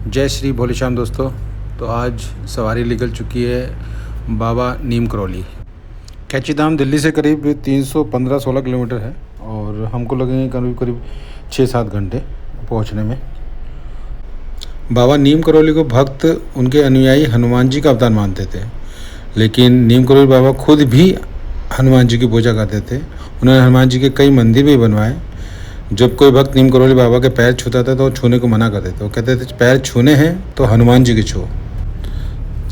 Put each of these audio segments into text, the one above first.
जय श्री भोले श्याम दोस्तों। तो आज सवारी निकल चुकी है बाबा नीम करौली। कैची धाम दिल्ली से करीब 315-16 किलोमीटर है और हमको लगेंगे करीब 6-7 घंटे पहुंचने में। बाबा नीम करौली को भक्त उनके अनुयायी हनुमान जी का अवतार मानते थे, लेकिन नीम करौली बाबा खुद भी हनुमान जी की पूजा करते थे। उन्होंने हनुमान जी के कई मंदिर भी बनवाए। जब कोई भक्त नीम करौली बाबा के पैर छूता था तो वो छूने को मना करते थे। वो कहते थे पैर छूने हैं तो हनुमान जी के छू।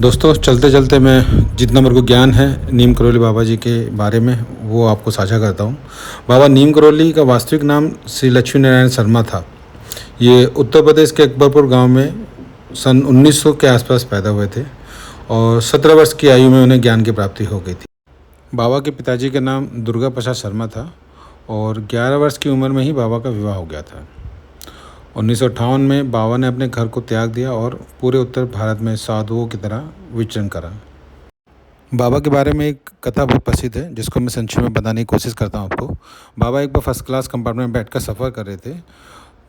दोस्तों, चलते चलते मैं जितना मेरे को ज्ञान है नीम करौली बाबा जी के बारे में वो आपको साझा करता हूँ। बाबा नीम करौली का वास्तविक नाम श्री लक्ष्मी नारायण शर्मा था। ये उत्तर प्रदेश के अकबरपुर गांव में सन 1900 के आसपास पैदा हुए थे और 17 वर्ष की आयु में उन्हें ज्ञान की प्राप्ति हो गई थी। बाबा के पिताजी का नाम दुर्गा प्रसाद शर्मा था और 11 वर्ष की उम्र में ही बाबा का विवाह हो गया था। 1958 में बाबा ने अपने घर को त्याग दिया और पूरे उत्तर भारत में साधुओं की तरह विचरण करा। बाबा के बारे में एक कथा बहुत प्रसिद्ध है जिसको मैं संक्षेप में बताने की कोशिश करता हूँ आपको। बाबा एक बार फर्स्ट क्लास कंपार्टमेंट में बैठकर सफ़र कर रहे थे।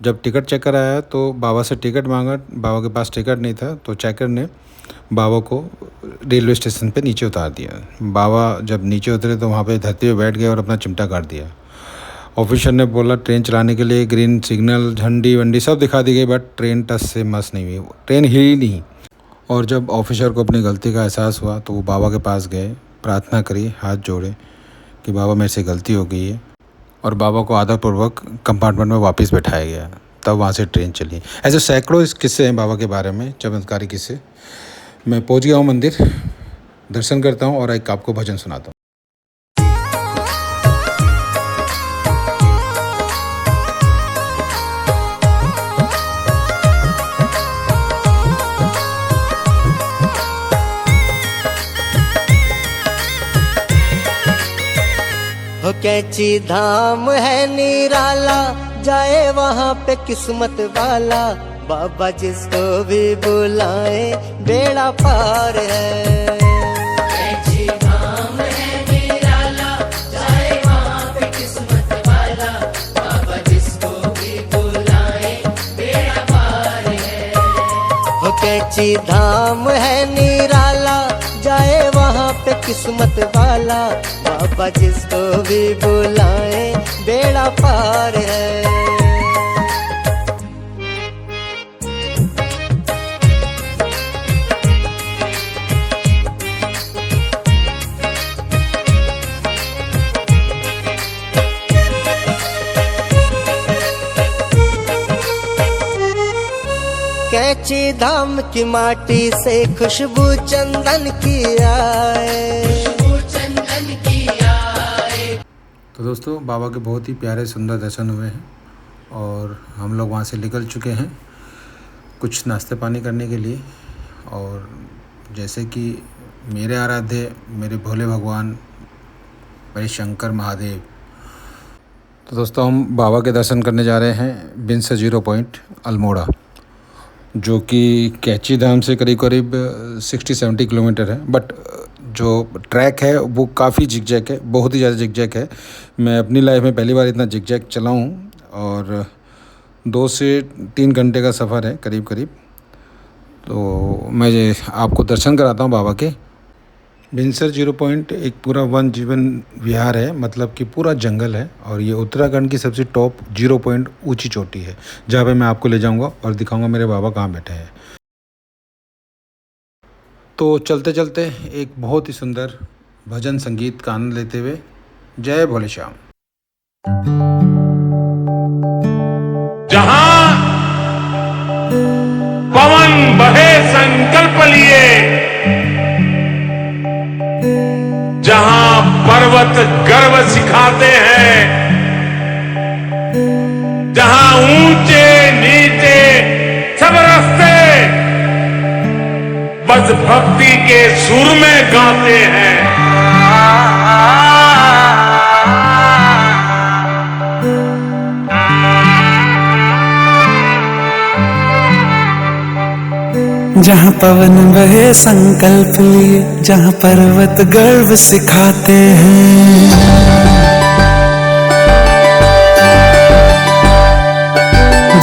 जब टिकट चेकर आया तो बाबा से टिकट मांगा। बाबा के पास टिकट नहीं था तो चेकर ने बाबा को रेलवे स्टेशन पे नीचे उतार दिया। बाबा जब नीचे उतरे तो वहाँ पे धरती पे बैठ गए और अपना चिमटा काट दिया। ऑफिसर ने बोला ट्रेन चलाने के लिए ग्रीन सिग्नल, झंडी वंडी सब दिखा दी गई, बट ट्रेन टच से मस नहीं हुई, ट्रेन हिली नहीं। और जब ऑफिसर को अपनी गलती का एहसास हुआ तो वो बाबा के पास गए, प्रार्थना करी, हाथ जोड़े कि बाबा मेरे से गलती हो गई है, और बाबा को आदरपूर्वक कंपार्टमेंट में वापस बैठाया गया। तब वहाँ से ट्रेन चली। ऐसे सैकड़ों इस किस्से हैं बाबा के बारे में, चमत्कारी किस्से। मैं पहुँच गया हूँ मंदिर, दर्शन करता हूँ और एक आपको भजन सुनाता हूँ। हो कैची धाम है निराला, जाए वहाँ पे किस्मत वाला, बाबा जिसको भी बुलाए बेड़ा पार है। कैची धाम है निराला, जाए वहाँ पे किस्मत वाला, बाबा जिसको भी बुलाए बेड़ा पार है। हो कैची धाम है निराला, जाए वहाँ पे किस्मत वाला, बाबा जिसको भी बुलाए बेड़ा पार है। कैची धाम की माटी से खुशबू चंदन की आए, खुशबू चंदन की आए। तो दोस्तों, बाबा के बहुत ही प्यारे सुंदर दर्शन हुए हैं और हम लोग वहाँ से निकल चुके हैं कुछ नाश्ते पानी करने के लिए। और जैसे कि मेरे आराध्य, मेरे भोले भगवान, मेरे शंकर महादेव, तो दोस्तों हम बाबा के दर्शन करने जा रहे हैं बिनसर 0 पॉइंट अल्मोड़ा, जो कि कैची धाम से करीब 60-70 किलोमीटर है। बट जो ट्रैक है वो काफ़ी जिगजैग है, बहुत ही ज़्यादा जिगजैग है। मैं अपनी लाइफ में पहली बार इतना जिगजैग चला हूँ और 2 से 3 घंटे का सफ़र है करीब। तो मैं आपको दर्शन कराता हूँ बाबा के। बिनसर 0 पॉइंट एक पूरा वन जीवन विहार है, मतलब कि पूरा जंगल है, और ये उत्तराखंड की सबसे टॉप 0 पॉइंट ऊंची चोटी है, जहाँ पे मैं आपको ले जाऊंगा और दिखाऊंगा मेरे बाबा कहाँ बैठे हैं। तो चलते चलते एक बहुत ही सुंदर भजन संगीत का आनंद लेते हुए जय भोले श्याम। जहां पवन बहे संकल्प लिए, जहां पर्वत गर्व सिखाते हैं, जहां ऊंचे नीचे सब रास्ते बस भक्ति के सुर में गाते हैं। जहाँ पवन बहे संकल्प लिए, जहाँ पर्वत गर्व सिखाते हैं,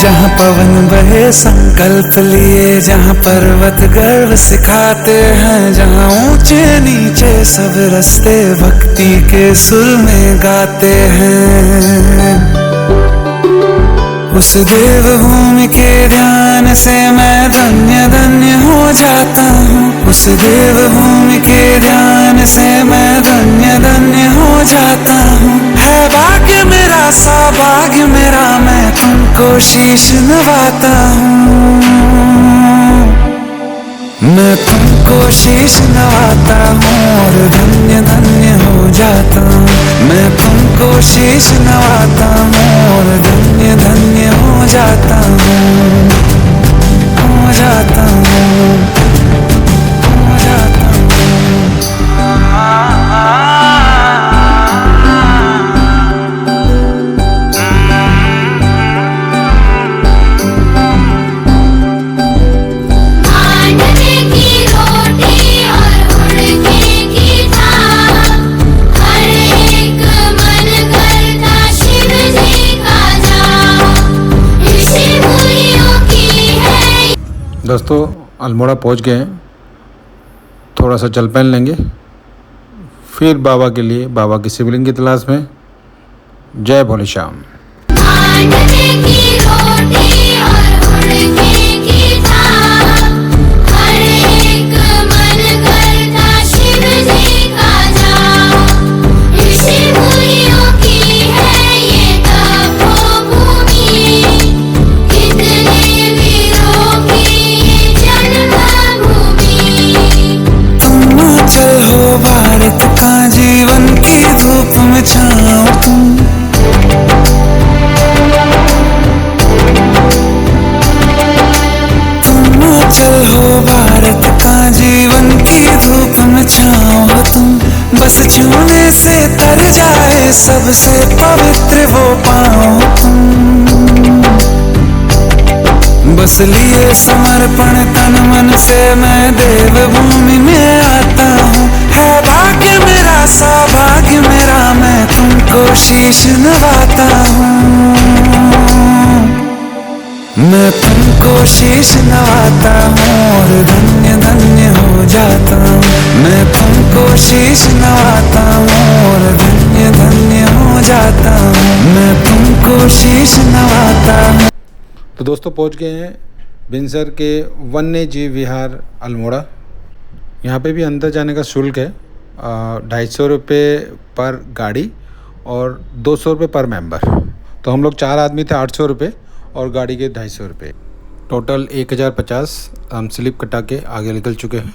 जहाँ पवन बहे संकल्प लिए, जहाँ पर्वत गर्व सिखाते हैं, जहाँ ऊंचे नीचे सब रास्ते भक्ति के सुर में गाते हैं। उस देव भूमि के ध्यान से मैं धन्य धन्य हो जाता हूँ। उस देव भूमि के ध्यान से मैं धन्य धन्य हो जाता हूँ। है भाग्य मेरा सौभाग्य मेरा, मैं तुमको शीश नवाता हूँ। मैं तुमको शीश नवाता हूँ और धन्य धन्य हो जाता हूँ। मैं तुमको शीश नवाता हूँ और धन्य धन्य हो जाता हूँ। हो जाता हूँ, हो जाता हूँ। दोस्तों अल्मोड़ा पहुंच गए हैं, थोड़ा सा चल पहन लेंगे, फिर बाबा के लिए बाबा की शिवलिंग की तलाश में। जय भोले श्याम। भारत का जीवन की धूप में छाओ तुम, चल हो भारत का जीवन की धूप में छाओ तुम। बस छूने से तर जाए सबसे पवित्र वो पाओ तुम। बस लिए समर्पण तन मन से मैं देव भूमि में आता हूँ। है भाग्य मेरा सौभाग्य मेरा, मैं तुमको शीश नवाता हूँ। मैं तुमको शीश नवाता हूँ और धन्य धन्य हो जाता हूँ। मैं तुमको शीश नवाता हूँ और धन्य धन्य हो जाता हूँ। मैं तुमको शीश नवाता हूँ। तो दोस्तों पहुंच गए हैं बिनसर के वन्य जीव विहार अल्मोड़ा। यहाँ पे भी अंदर जाने का शुल्क है 250 रुपये पर गाड़ी और 200 रुपये पर मेंबर। तो हम लोग 4 आदमी थे, 800 रुपये और गाड़ी के 250 रुपये, टोटल 1050। हम स्लिप कटा के आगे निकल चुके हैं।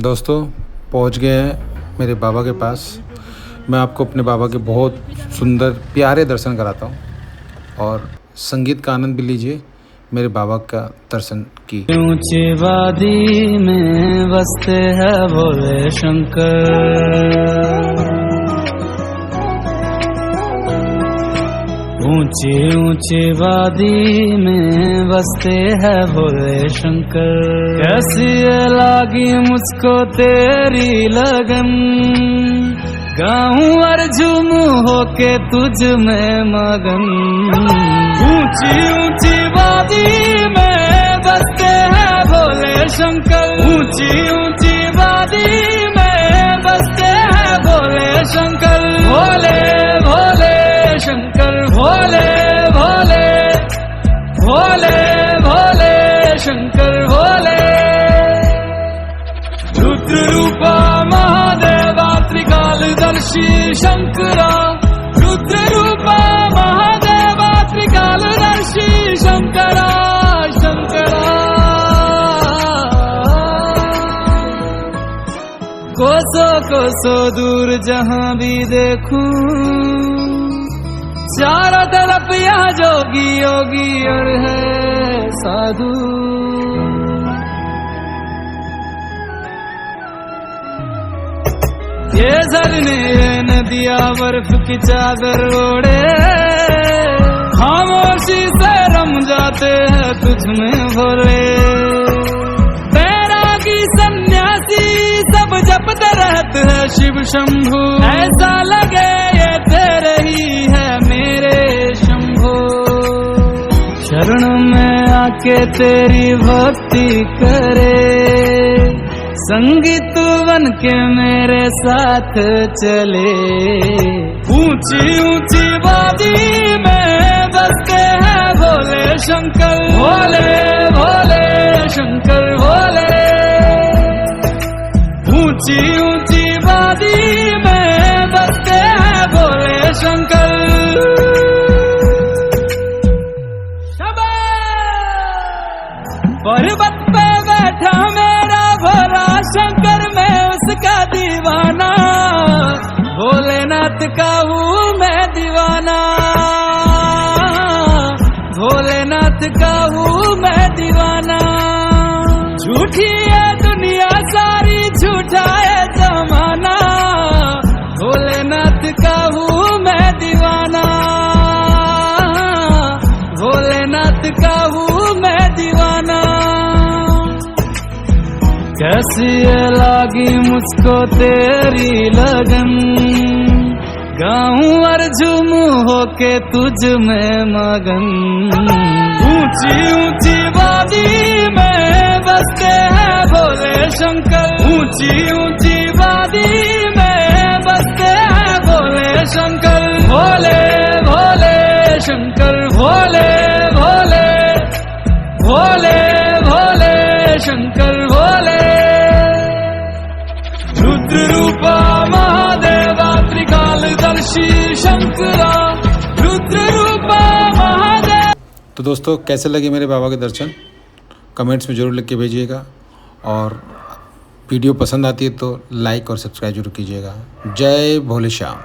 दोस्तों पहुँच गए हैं मेरे बाबा के पास। मैं आपको अपने बाबा के बहुत सुंदर प्यारे दर्शन कराता हूँ और संगीत का आनंद भी लीजिए मेरे बाबा का दर्शन की। ऊंची वादी में बसते हैं भोले शंकर, ऊंची ऊंची वादी में बसते हैं भोले शंकर। कैसी लागी मुझको तेरी लगन, गाऊं और झूमूं होके तुझ में मगन। ऊंची ऊंची वादी में बसते हैं भोले शंकर, ऊंची ऊंची वादी में बसते हैं भोले शंकर। भोले भोले शंकर, भोले भोले भोले भोले शंकर भोले। रुद्र रूपा महादेवा त्रिकालदर्शी शंकरा, रुद्र रूपा महादेवा त्रिकालदर्शी शंकरा शंकरा। कोसों कोसों दूर जहाँ भी देखूं, चारों तरफ यहाँ जोगी योगी और है साधु। ये झरने ये नदियाँ बर्फ की चादर ओढ़े, खामोशी से रम जाते हैं तुझ में भोले। बैरागी सन्यासी सब जपते रहते हैं शिव शंभु, ऐसा लगे ये तेरे ही के तेरी भक्ति करे, संगीत बन के मेरे साथ चले। ऊंची ऊंची वादी में बसते हैं भोले शंकर, भोले भोले शंकर भोले। ऊंची ऊंची वादी में बसते हैं भोले शंकर। पर्वत पे बैठा मेरा भोला शंकर, मैं उसका दीवाना, भोलेनाथ का हूँ मैं दीवाना, भोलेनाथ का हूँ मैं दीवाना। झूठी है दुनिया सारी, झूठा है जमाना, भोलेनाथ का हूँ मैं दीवाना, भोलेनाथ का हूँ मैं दीवाना। कैसी ये लागी मुझको तेरी लगन, गाऊं और झूमूं होके तुझ में मगन। ऊंची ऊंची वादी में बसते हैं भोले शंकर, ऊंची ऊंची वादी में बसते हैं भोले शंकर। भोले भोले शंकर भोले भोले, भोले भोले शंकर भोले। रुद्र रूपा महादेवा त्रिकालदर्शी शंकरा, रुद्र रूपा महादेव। तो दोस्तों कैसे लगे मेरे बाबा के दर्शन, कमेंट्स में ज़रूर लिख के भेजिएगा, और वीडियो पसंद आती है तो लाइक और सब्सक्राइब जरूर कीजिएगा। जय भोले श्याम।